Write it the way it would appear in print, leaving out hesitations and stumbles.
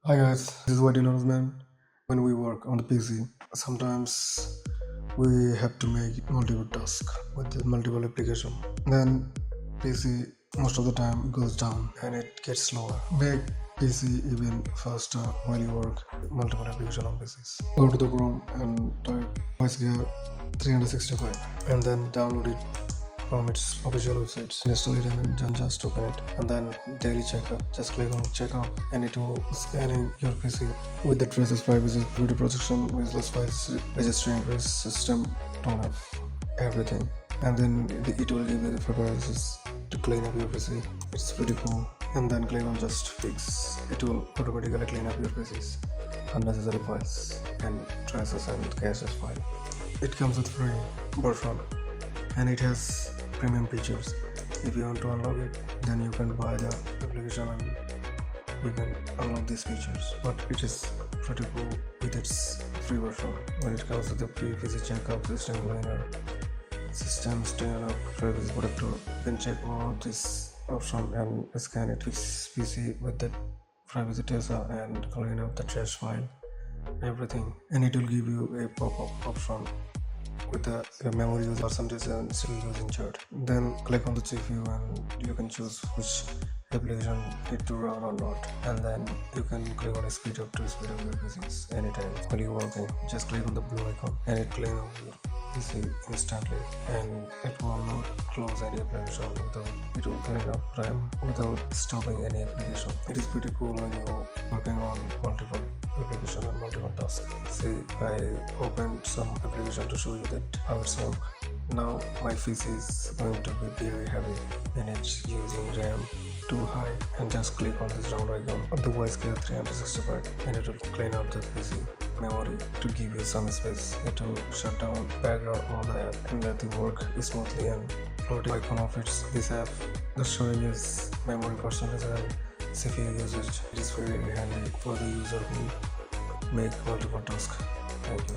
Hi guys, this is what you know, man. When we work on the PC, sometimes we have to make multiple tasks with the multiple application. Then PC most of the time goes down and it gets slower. Make PC even faster while you work multiple application on PCs. Go to the Chrome and type Wisecare 365 and then download it from its official websites. Install it and then just open it. And then daily checkup. Just click on checkup and it will scanning your PC with the traces privacy, video protection, useless files, registering trace system, don't have everything. And then it will give you the preferences to clean up your PC. It's pretty cool. And then click on just fix. It will automatically clean up your PC's unnecessary files and traces and caches file. It comes with free version and it has premium features. If you want to unlock it, then you can buy the application and you can unlock these features. But it is pretty cool with its free version. When it comes to the PC checkup, system cleaner, system stand up, privacy protector, you can check all this option and scan it fix PC with the privacy tester and clean up the trash file, everything. And it will give you a pop-up option with the memory use percentage and still using chart. Then click on the CPU and you can choose which application need to run or not. And then you can click on speed up to speed up your PCs anytime while you're working. Just click on the blue icon and it clean up your PC instantly, and it will not close any application without it will clean up RAM without stopping any application. It is pretty cool when you're working on multiple application and multiple tasks. See, I opened some application to show you that how it's work. Now my PC is going to be very heavy and it's using RAM too high, and just click on this round icon on the Wisecare 365 and it will clean up the PC memory to give you some space. It will shut down background all the app and let it work smoothly. And floating icon of this app the showing is memory percentage and CPU usage. It is very handy for the user who make multiple tasks. Thank you.